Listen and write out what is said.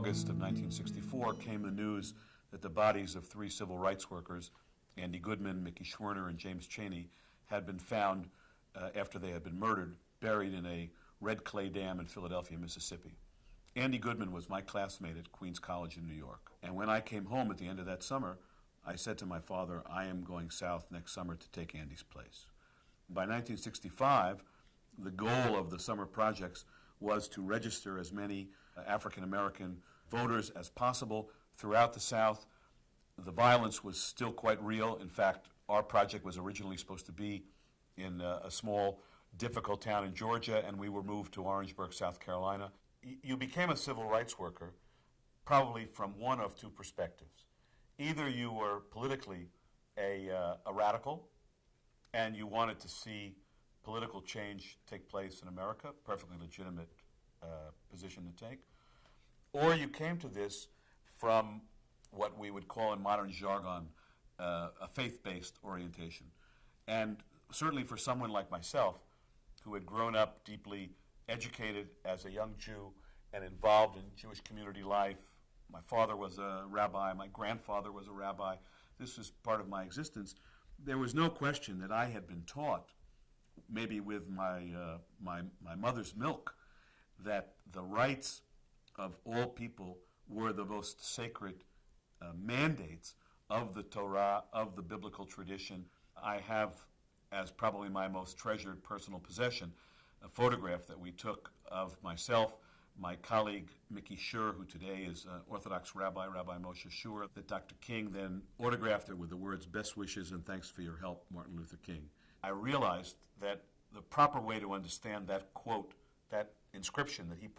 August of 1964 came the news that the bodies of three civil rights workers, Andy Goodman, Mickey Schwerner, and James Chaney, had been found after they had been murdered, buried in a red clay dam in Philadelphia, Mississippi. Andy Goodman was my classmate at Queens College in New York. And when I came home at the end of that summer, I said to my father, I am going south next summer to take Andy's place. By 1965, the goal of the summer projects was to register as many African American voters as possible throughout the South. The violence was still quite real. In fact, our project was originally supposed to be in a small, difficult town in Georgia, and we were moved to Orangeburg, South Carolina. You became a civil rights worker probably from one of two perspectives. Either you were politically a radical, and you wanted to see political change take place in America, perfectly legitimate position to take, or you came to this from what we would call in modern jargon a faith-based orientation. And certainly for someone like myself, who had grown up deeply educated as a young Jew and involved in Jewish community life, my father was a rabbi, my grandfather was a rabbi, this was part of my existence, there was no question that I had been taught, maybe with my mother's milk, that the rights of all people were the most sacred mandates of the Torah, of the biblical tradition. I have, as probably my most treasured personal possession, a photograph that we took of myself, my colleague Mickey Schur, who today is Orthodox Rabbi Moshe Schur, that Dr. King then autographed it with the words, "Best wishes and thanks for your help, Martin Luther King." I realized that the proper way to understand that quote, that inscription that he put